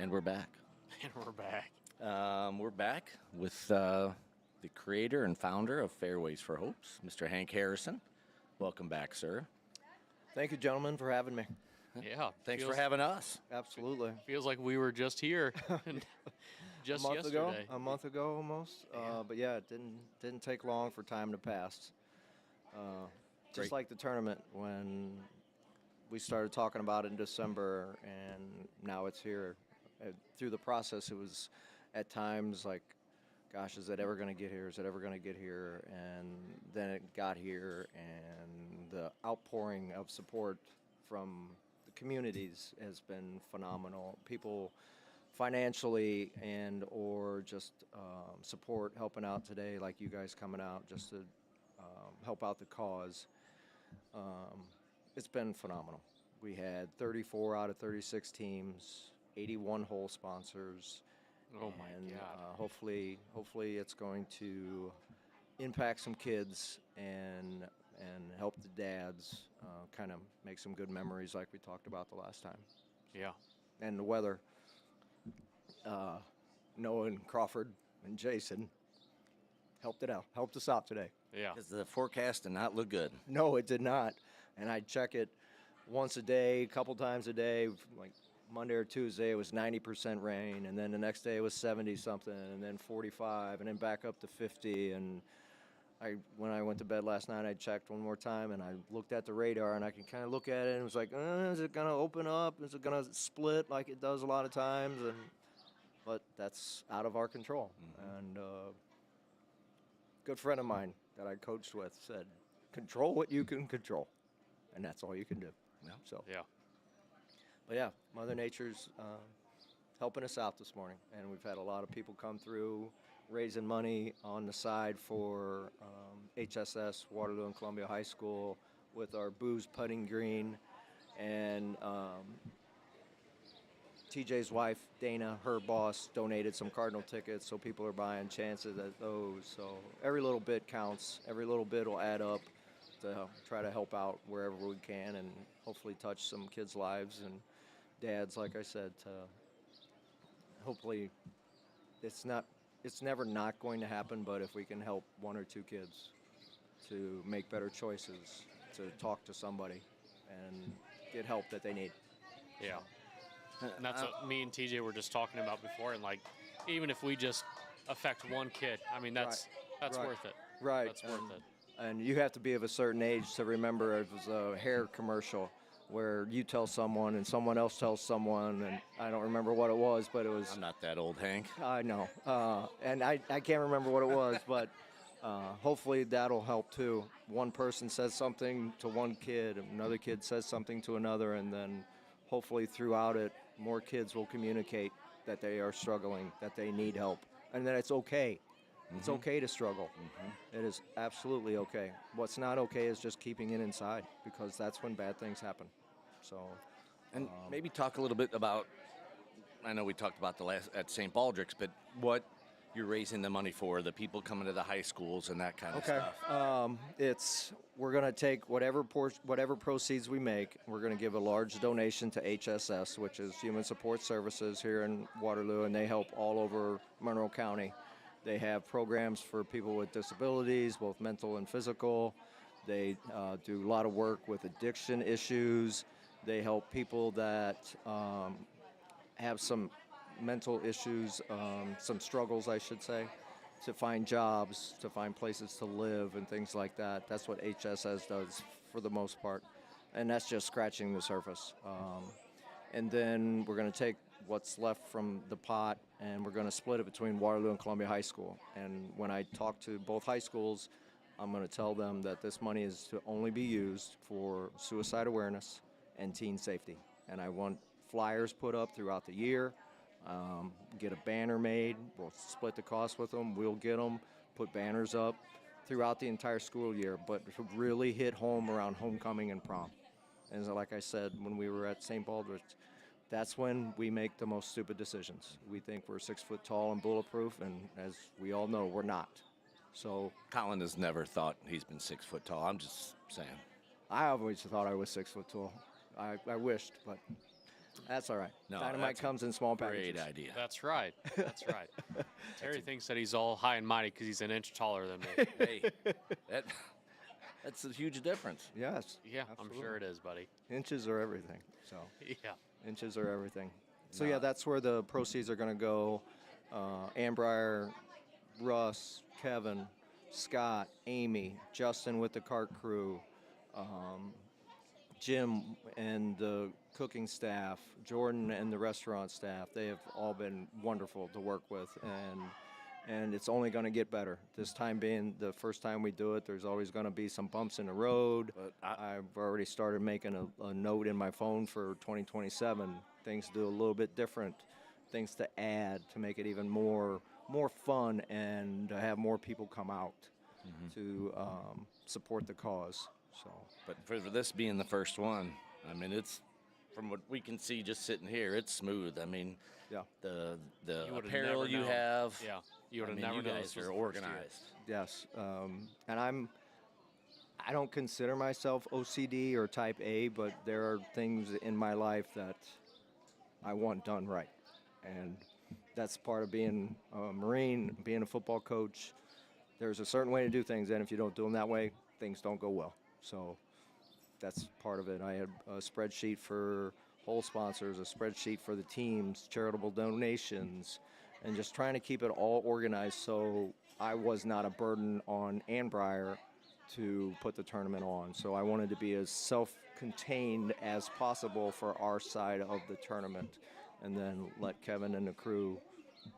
And we're back. And we're back. We're back with the creator and founder of Fairways for Hopes, Mr. Hank Harrison. Welcome back, sir. Thank you, gentlemen, for having me. Yeah. Thanks for having us. Absolutely. Feels like we were just here just yesterday. A month ago almost. Yeah. But yeah, it didn't take long for time to pass. Just like the tournament, when we started talking about it in December, and now it's here. Through the process, it was at times like, gosh, is it ever going to get here? Is it ever going to get here? And then it got here, and the outpouring of support from the communities has been phenomenal. People financially and or just support helping out today, like you guys coming out just to help out the cause. It's been phenomenal. We had 34 out of 36 teams, 81 hole sponsors. Oh my and, God. Hopefully it's going to impact some kids and help the dads kind of make some good memories like we talked about the last time. Yeah. And the weather, Noah and Crawford and Jason helped us out today. Yeah. Because the forecast did not look good. No, it did not. And I check it once a day, a couple times a day, like Monday or Tuesday it was 90% rain, and then the next day it was 70 something, and then 45, and then back up to 50. And when I went to bed last night, I checked one more time, and I looked at the radar, and I could kind of look at it, and it was like, is it gonna open up? Is it gonna split like it does a lot of times? But that's out of our control. Mm-hmm. And a good friend of mine that I coached with said, control what you can control, and that's all you can do. Yeah. So. Yeah. But yeah, Mother Nature's helping us out this morning, and we've had a lot of people come through raising money on the side for HSS, Waterloo and Columbia High School, with our booze putting green, and TJ's wife, Dana, her boss, donated some Cardinal tickets, so people are buying chances at those. So every little bit counts. Every little bit will add up to try to help out wherever we can and hopefully touch some kids' lives and dads, like I said, to hopefully it's never not going to happen, but if we can help one or two kids to make better choices, to talk to somebody and get help that they need. Yeah. And that's what me and TJ were just talking about before. And like, even if we just affect one kid, I mean, that's Right. worth it. Right. That's worth it. And you have to be of a certain age to remember it was a hair commercial where you tell someone and someone else tells someone, and I don't remember what it was, but it was... I'm not that old, Hank. I know. And I can't remember what it was, but hopefully that'll help too. One person says something to one kid, another kid says something to another, and then hopefully throughout it, more kids will communicate that they are struggling, that they need help, and that it's okay. It's okay to struggle. It is absolutely okay. What's not okay is just keeping it inside, because that's when bad things happen. So, And maybe talk a little bit about, I know we talked about the last at St. Baldrick's, but what you're raising the money for, the people coming to the high schools and that kind of stuff. We're going to take whatever proceeds we make, we're going to give a large donation to HSS, which is Human Support Services here in Waterloo, and they help all over Monroe County. They have programs for people with disabilities, both mental and physical. They do a lot of work with addiction issues. They help people that have some mental issues, some struggles, I should say, to find jobs, to find places to live and things like that. That's what HSS does for the most part. And that's just scratching the surface. And then we're going to take what's left from the pot and we're going to split it between Waterloo and Columbia High School. And when I talk to both high schools, I'm going to tell them that this money is to only be used for suicide awareness and teen safety. And I want flyers put up throughout the year, get a banner made. We'll split the cost with them. We'll get them, put banners up throughout the entire school year, but to really hit home around homecoming and prom. And so, like I said, when we were at St. Baldrick's, that's when we make the most stupid decisions. We think we're 6 foot tall and bulletproof, and as we all know, we're not. So Colin has never thought he's been 6 foot tall. I'm just saying. I always thought I was 6 foot tall. I wished, but That's all right. No, Dynamite that's a comes in small packages. Great idea. That's right. That's right. Terry thinks that he's all high and mighty because he's an inch taller than me. Hey, that's a huge difference. Yes. Yeah, absolutely. I'm sure it is, buddy. Inches are everything. So Yeah. inches are everything. So yeah, that's where the proceeds are going to go. Ann Breyer, Russ, Kevin, Scott, Amy, Justin with the cart crew, Jim and the cooking staff, Jordan and the restaurant staff. They have all been wonderful to work with, and it's only going to get better. This time being the first time we do it, there's always going to be some bumps in the road. But I've already started making a note in my phone for 2027, things to do a little bit different, things to add to make it even more fun and to have more people come out to support the cause. So, But for this being the first one, I mean, it's from what we can see just sitting here, it's smooth. I mean, yeah, the You would've apparel never you known. have. Yeah. You would I have mean, never you known guys this was are the first year. organized. yes, and I don't consider myself OCD or type A, but there are things in my life that I want done right, and that's part of being a Marine, being a football coach. There's a certain way to do things, and if you don't do them that way, things don't go well. So that's part of it. I had a spreadsheet for whole sponsors, a spreadsheet for the teams, charitable donations, and just trying to keep it all organized so I was not a burden on Ann Breyer to put the tournament on. So I wanted to be as self-contained as possible for our side of the tournament, and then let Kevin and the crew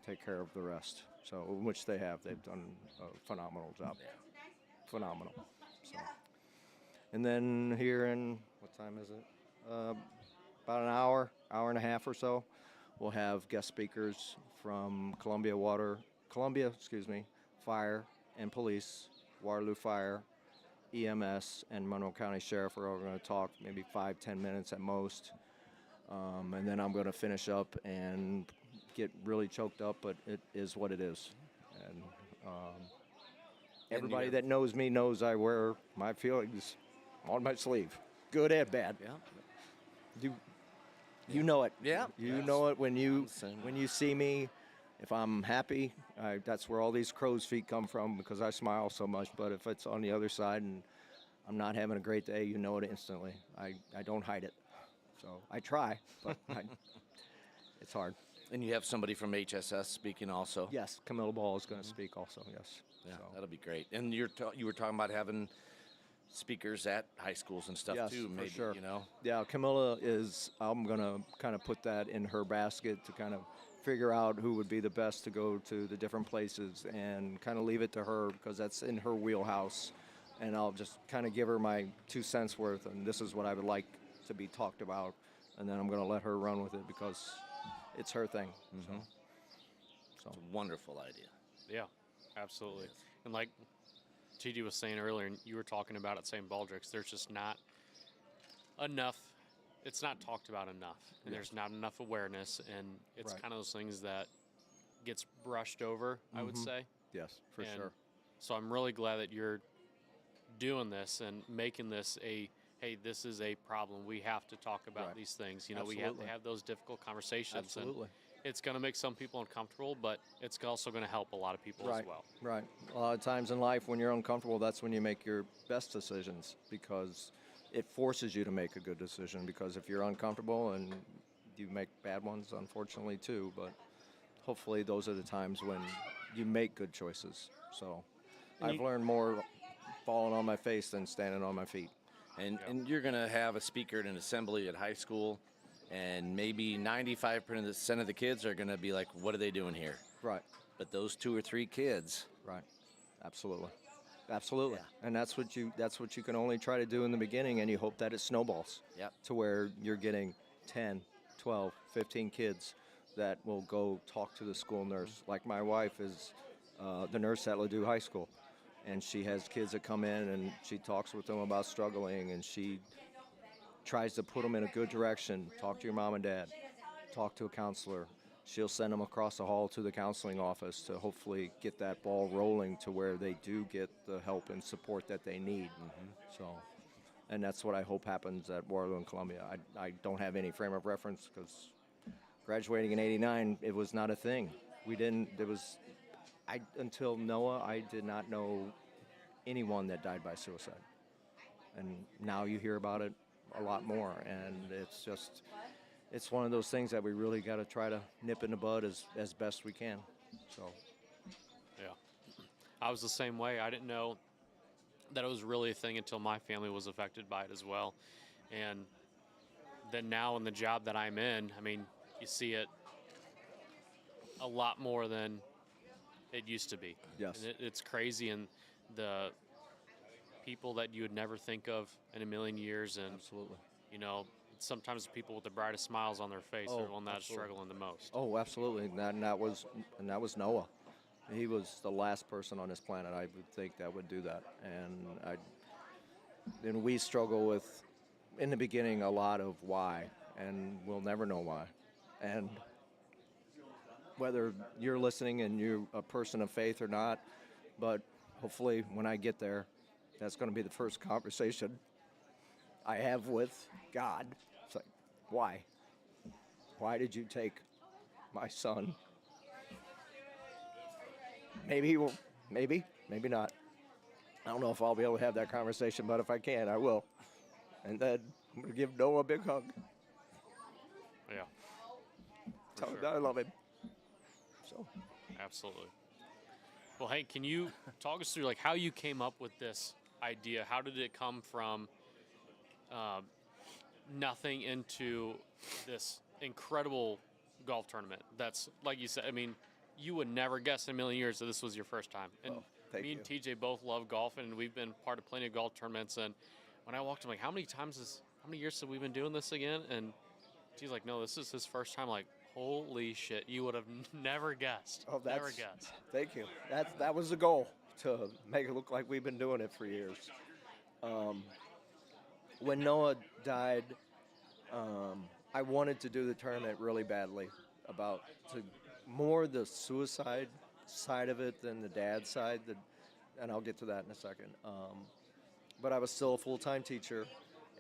take care of the rest. So, which they have. They've done a phenomenal job. Phenomenal. So, and then here in, what time is it? About an hour and a half or so, we'll have guest speakers from Columbia, Fire and Police, Waterloo Fire, EMS, and Monroe County Sheriff are all going to talk maybe 5-10 minutes at most. And then I'm going to finish up and get really choked up, but it is what it is. And everybody that knows me knows I wear my feelings on my sleeve, good and bad. Yeah. You know it. Yeah. You know it when you see me. If I'm happy, that's where all these crow's feet come from because I smile so much. But if it's on the other side and I'm not having a great day, you know it instantly. I don't hide it. So I try, but it's hard. And you have somebody from HSS speaking also. Yes, Camilla Ball is going to speak also. Yes. Yeah, So, that'll be great. And you were talking about having speakers at high schools and stuff yes, too. Maybe for sure. you know. Yeah, Camilla is. I'm going to kind of put that in her basket to kind of figure out who would be the best to go to the different places and kind of leave it to her because that's in her wheelhouse. And I'll just kind of give her my 2 cents worth, and this is what I would like to be talked about, and then I'm going to let her run with it because it's her thing. So. It's a wonderful idea. Yeah, absolutely. And like TD was saying earlier, and you were talking about at St. Baldrick's, there's just not enough. It's not talked about enough, and there's not enough awareness, and it's kind of those things that gets brushed over, I would say. Yes, for And sure. So I'm really glad that you're doing this and making this hey, this is a problem. We have to talk about these things. You know, we have to have those difficult conversations. Absolutely. And it's going to make some people uncomfortable, but it's also going to help a lot of people as well. Right. A lot of times in life, when you're uncomfortable, that's when you make your best decisions because it forces you to make a good decision. Because if you're uncomfortable, and you make bad ones, unfortunately, too, but hopefully those are the times when you make good choices. So I've learned more falling on my face than standing on my feet. And you're going to have a speaker at an assembly at high school, and maybe 95% of the kids are going to be like, what are they doing here? Right. But those 2 or 3 kids. Right. Absolutely. Absolutely. Yeah. And that's what you can only try to do in the beginning, and you hope that it snowballs to where you're getting 10, 12, 15 kids that will go talk to the school nurse. Like my wife is the nurse at Ladue High School. And she has kids that come in and she talks with them about struggling, and she tries to put them in a good direction. Talk to your mom and dad. Talk to a counselor. She'll send them across the hall to the counseling office to hopefully get that ball rolling to where they do get the help and support that they need. So, And that's what I hope happens at Waterloo and Columbia. I don't have any frame of reference because graduating in '89, it was not a thing. Until Noah, I did not know anyone that died by suicide. And now you hear about it a lot more. And it's one of those things that we really got to try to nip in the bud as best we can. So, Yeah. I was the same way. I didn't know that it was really a thing until my family was affected by it as well. And then now in the job that I'm in, I mean, you see it a lot more than it used to be. yes. And it's crazy, and the people that you would never think of in a million years, and Absolutely. you know, sometimes the people with the brightest smiles on their face Oh, are the one that's absolutely. struggling the most. Oh, absolutely. And that was Noah. He was the last person on this planet I would think that would do that. And we struggle with, in the beginning, a lot of why, and we'll never know why. And whether you're listening and you're a person of faith or not, but hopefully when I get there, that's going to be the first conversation I have with God. It's like, why? Why did you take my son? Maybe he will, maybe not. I don't know if I'll be able to have that conversation, but if I can, I will. And then I'm going to give Noah a big hug. Yeah. Tell him sure. that I love him. So, Absolutely. Well, hey, can you talk us through like how you came up with this idea? How did it come from nothing into this incredible golf tournament? That's like you said. I mean, you would never guess in a million years that this was your first time. And thank me you. and TJ both love golf, and we've been part of plenty of golf tournaments. And when I walked, I'm like, how many years have we been doing this again? And he's like, no, this is his first time. Like, holy shit, you would have never guessed. Oh, never guessed. Thank you. That was the goal, to make it look like we've been doing it for years. When Noah died, I wanted to do the tournament really badly, more the suicide side of it than the dad side, and I'll get to that in a second. But I was still a full-time teacher,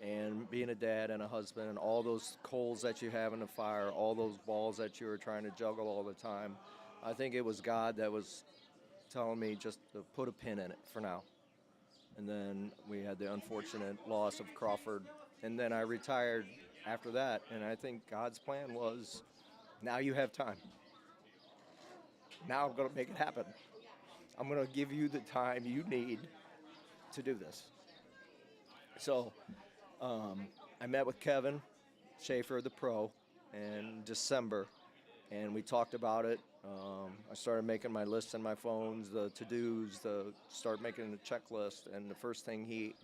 and being a dad and a husband and all those coals that you have in the fire, all those balls that you were trying to juggle all the time, I think it was God that was telling me just to put a pin in it for now. And then we had the unfortunate loss of Crawford, and then I retired after that, and I think God's plan was, now you have time. Now I'm going to make it happen. I'm going to give you the time you need to do this. So I met with Kevin Schaefer, the pro, in December, and we talked about it. I started making my lists in my phones, the to-dos, start making a checklist, and the first thing he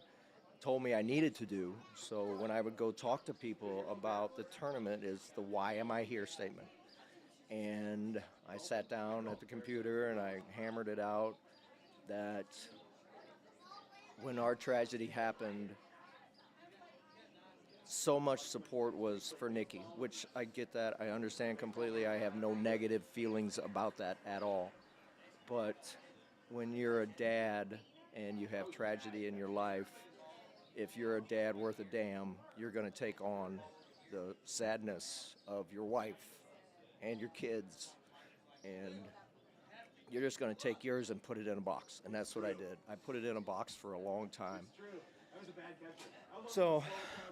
told me I needed to do, so when I would go talk to people about the tournament, is the why am I here statement. And I sat down at the computer and I hammered it out that when our tragedy happened, so much support was for Nikki, which I get that. I understand completely. I have no negative feelings about that at all. But when you're a dad and you have tragedy in your life, if you're a dad worth a damn, you're going to take on the sadness of your wife and your kids, and you're just going to take yours and put it in a box. And that's what I did. I put it in a box for a long time. So,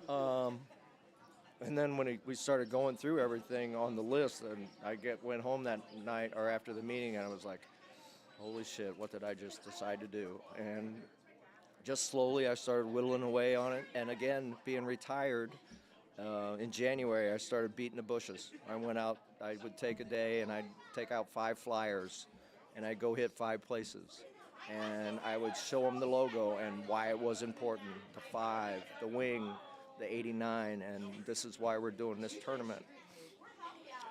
and then when we started going through everything on the list, and I went home that night or after the meeting, and I was like, holy shit, what did I just decide to do? And just slowly I started whittling away on it. And again, being retired, in January, I started beating the bushes. I went out, I would take a day and I'd take out 5 flyers and I'd go hit 5 places. And I would show them the logo and why it was important, the 5, the wing, the 89, and this is why we're doing this tournament.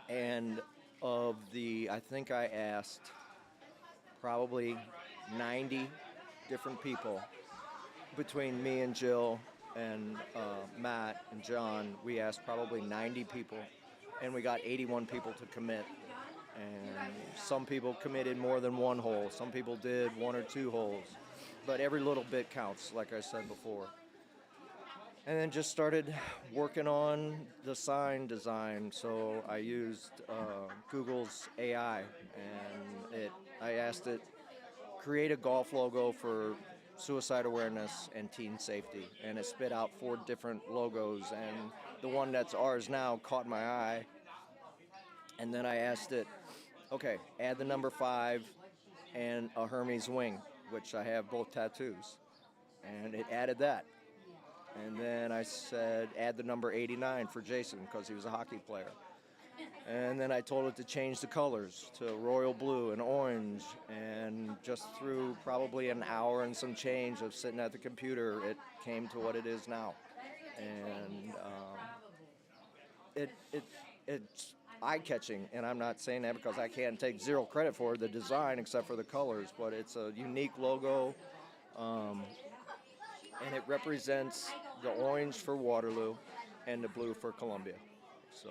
And I think I asked probably 90 different people between me and Jill and Matt and John. We asked probably 90 people, and we got 81 people to commit. And some people committed more than 1 hole. Some people did 1 or 2 holes. But every little bit counts, like I said before. And then just started working on the sign design. So I used Google's AI, and I asked it, create a golf logo for suicide awareness and teen safety. And it spit out 4 different logos, and the one that's ours now caught my eye. And then I asked it, okay, add the number 5 and a Hermes wing, which I have both tattoos. And it added that. And then I said, add the number 89 for Jason, because he was a hockey player. And then I told it to change the colors to royal blue and orange. And just through probably an hour and some change of sitting at the computer, it came to what it is now. And it's eye-catching. And I'm not saying that because I can't take zero credit for the design except for the colors. But it's a unique logo. And it represents the orange for Waterloo and the blue for Columbia. So,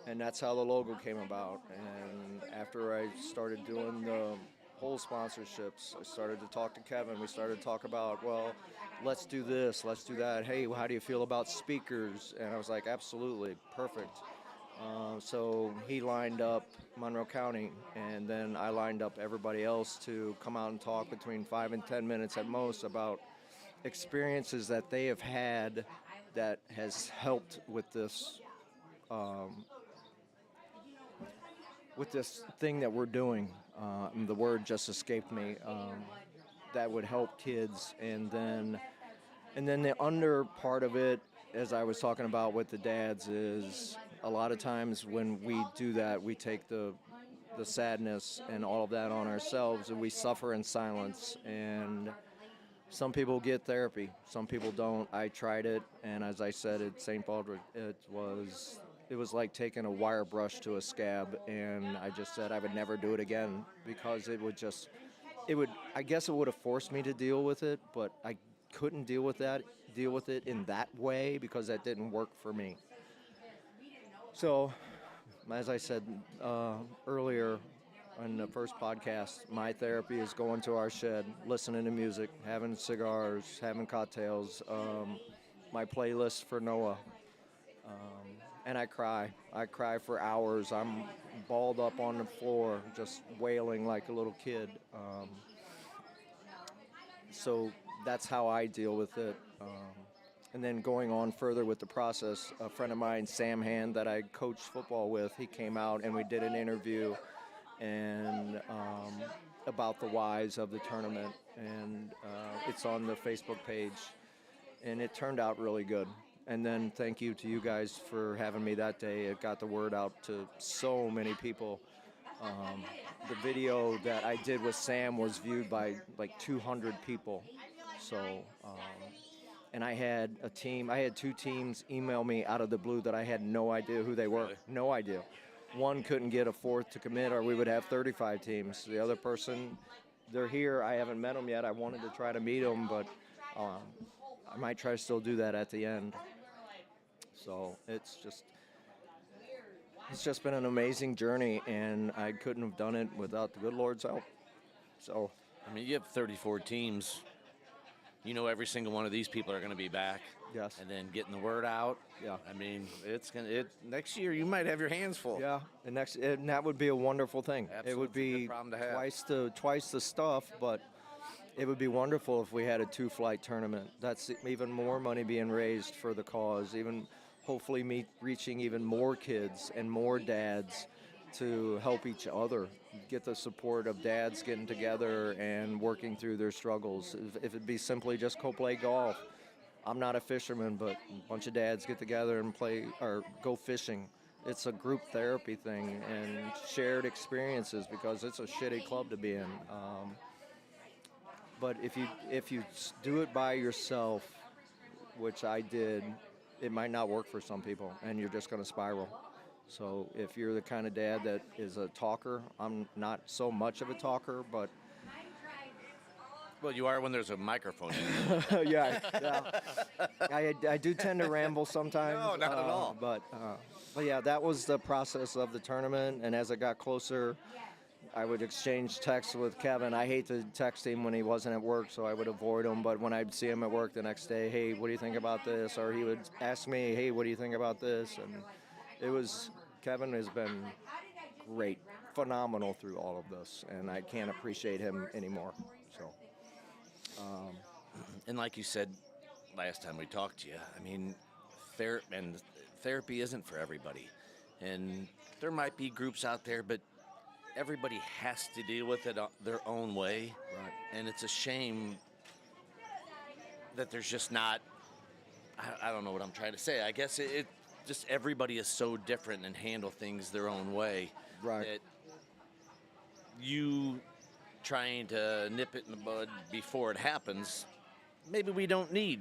and that's how the logo came about. And after I started doing the whole sponsorships, I started to talk to Kevin. We started to talk about, well, let's do this, let's do that. Hey, how do you feel about speakers? And I was like, absolutely, perfect. So he lined up Monroe County, and then I lined up everybody else to come out and talk between 5 and 10 minutes at most about experiences that they have had that has helped with this thing that we're doing. The word just escaped me. That would help kids, and then the under part of it, as I was talking about with the dads, is a lot of times when we do that, we take the sadness and all of that on ourselves, and we suffer in silence. And some people get therapy, some people don't. I tried it, and as I said at St. Baldrick, it was like taking a wire brush to a scab, and I just said I would never do it again, because I guess it would have forced me to deal with it, but I couldn't deal with it in that way, because that didn't work for me. So, as I said earlier in the first podcast, my therapy is going to our shed, listening to music, having cigars, having cocktails, my playlist for Noah, and I cry. I cry for hours. I'm balled up on the floor, just wailing like a little kid. So that's how I deal with it. And then going on further with the process, a friend of mine, Sam Hand, that I coached football with, he came out and we did an interview and about the whys of the tournament, and it's on the Facebook page, and it turned out really good. And then thank you to you guys for having me that day. It got the word out to so many people. The video that I did with Sam was viewed by like 200 people. So, and I had 2 teams email me out of the blue that I had no idea who they were. Really? No idea. One couldn't get a 4th to commit, or we would have 35 teams. The other person, they're here. I haven't met them yet. I wanted to try to meet them, but I might try to still do that at the end. So it's just been an amazing journey, and I couldn't have done it without the good Lord's help. So, I mean, you have 34 teams. You know every single one of these people are going to be back. yes. And then getting the word out. Yeah. I mean, next year you might have your hands full. Yeah, and that would be a wonderful thing. Absolutely, It would it's a good be problem to have. twice the stuff, but it would be wonderful if we had a 2-flight tournament. That's even more money being raised for the cause, even hopefully reaching even more kids and more dads to help each other, get the support of dads getting together and working through their struggles. If it'd be simply just go play golf. I'm not a fisherman, but a bunch of dads get together and play or go fishing. It's a group therapy thing and shared experiences, because it's a shitty club to be in. But if you do it by yourself, which I did, it might not work for some people, and you're just going to spiral. So if you're the kind of dad that is a talker, I'm not so much of a talker, but Well, you are when there's a microphone in. yeah. I do tend to ramble sometimes. No, not at all. But yeah, that was the process of the tournament, and as it got closer, I would exchange texts with Kevin. I hate to text him when he wasn't at work, so I would avoid him. But when I'd see him at work the next day, hey, what do you think about this? Or he would ask me, hey, what do you think about this? And Kevin has been great, phenomenal through all of this, and I can't appreciate him anymore. So, And like you said last time we talked to you, I mean, therapy isn't for everybody. And there might be groups out there, but everybody has to deal with it their own way. Right. And it's a shame that there's just not, I don't know what I'm trying to say. I guess it just everybody is so different and handle things their own way. Right. That you trying to nip it in the bud before it happens, maybe we don't need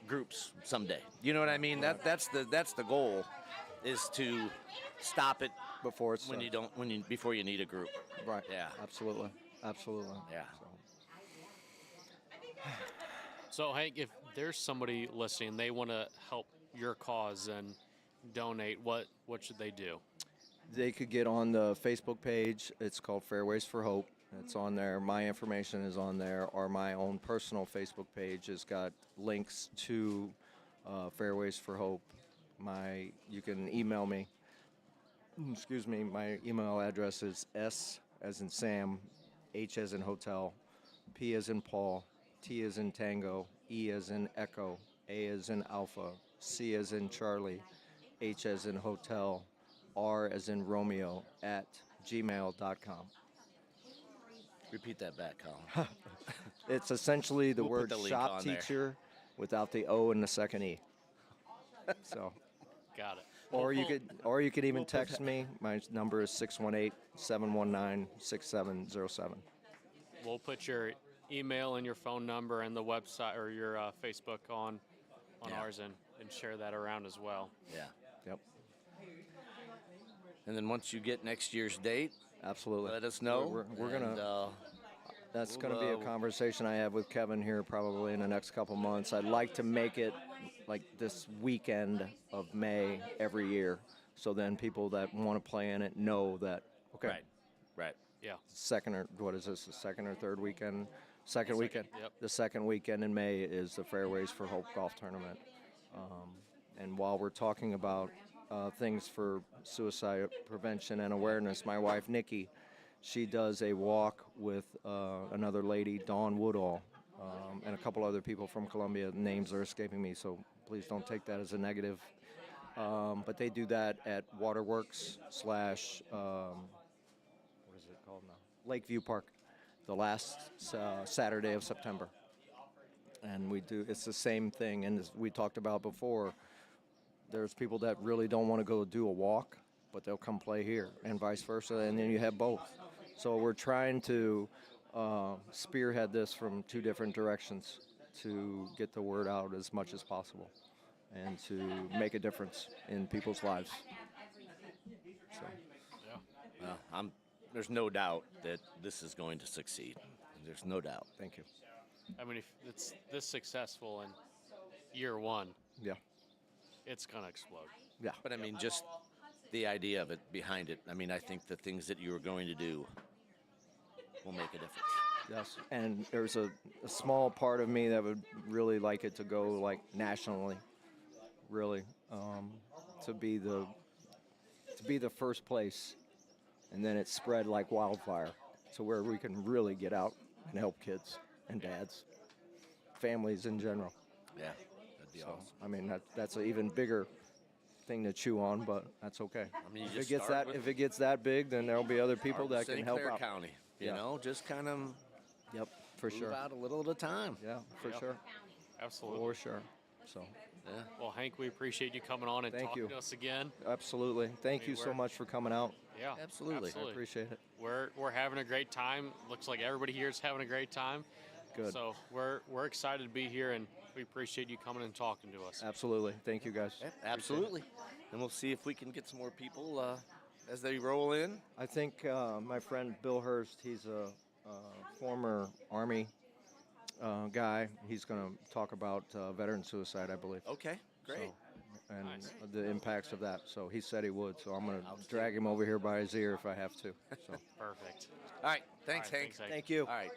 groups someday. You know what I mean? Right. That's the goal, is to stop it before it's before you need a group. right. Yeah. Absolutely. Yeah. So, Hank, if there's somebody listening, they want to help your cause and donate, what should they do? They could get on the Facebook page. It's called Fairways for Hope. It's on there. My information is on there, or my own personal Facebook page has got links to Fairways for Hope. You can email me. Excuse me. My email address is S as in Sam, H as in Hotel, P as in Paul, T as in Tango, E as in Echo, A as in Alpha, C as in Charlie, H as in Hotel, R as in Romeo at gmail.com. Repeat that back, Colin. It's essentially the We'll put word the link shop on there. teacher without the O and the second E. So, Got it. or you could even we'll put text me. My number is 618-719-6707. We'll put your email and your phone number and the website or your Facebook on Yeah. ours and share that around as well. Yeah. Yep, And then once you get next year's date, absolutely. let us know. We're gonna. and, That's going to be a conversation I have with Kevin here probably in the next couple months. I'd like to make it like this weekend of May every year, so then people that want to play in it know that, okay, right. Yeah. the second or third weekend? Second weekend. Yep. The second weekend in May is the Fairways for Hope Golf Tournament. And while we're talking about things for suicide prevention and awareness, my wife, Nikki, she does a walk with another lady, Dawn Woodall, and a couple other people from Columbia. Names are escaping me, so please don't take that as a negative. But they do that at Waterworks / what is it called now? Lakeview Park, the last Saturday of September. And it's the same thing. And as we talked about before, there's people that really don't want to go do a walk, but they'll come play here, and vice versa. And then you have both. So we're trying to spearhead this from two different directions to get the word out as much as possible and to make a difference in people's lives. So, Yeah. There's no doubt that this is going to succeed. There's no doubt. thank you. I mean, if it's this successful in year one, Yeah. it's going to explode. Yeah. But I mean, just the idea of it behind it. I mean, I think the things that you are going to do will make a difference. Yes. And there's a small part of me that would really like it to go like nationally, really, to be the first place, and then it spread like wildfire to where we can really get out and help kids and dads, families in general. Yeah, that'd be awesome. I mean, that's an even bigger thing to chew on, but that's okay. I mean, you if just it gets start that with- if it gets that big, then there'll be other people that can St. help Clair out. County, you Yeah. know, just kind of Yep, for move sure. out a little at a time. Yeah, for Yeah. sure. Absolutely. For sure. So, Yeah. Well, Hank, we appreciate you coming on and Thank talking you. to us again. absolutely. Thank you so we're- much for coming out. Yeah, Absolutely. I appreciate it. We're having a great time. Looks like everybody here is having a great time. Good. So we're excited to be here, and we appreciate you coming and talking to us. Absolutely. Thank you, guys. Yeah, absolutely. And we'll see if we can get some more people as they roll in. I think my friend Bill Hurst, he's a former Army guy. He's going to talk about veteran suicide, I believe. Okay, great. So, and Nice. the impacts of that. So he said he would. So I'm going to drag him over here by his ear if I have to. So Perfect. All right. Thanks, All right, Hank. thanks, Hank. thank you. All right.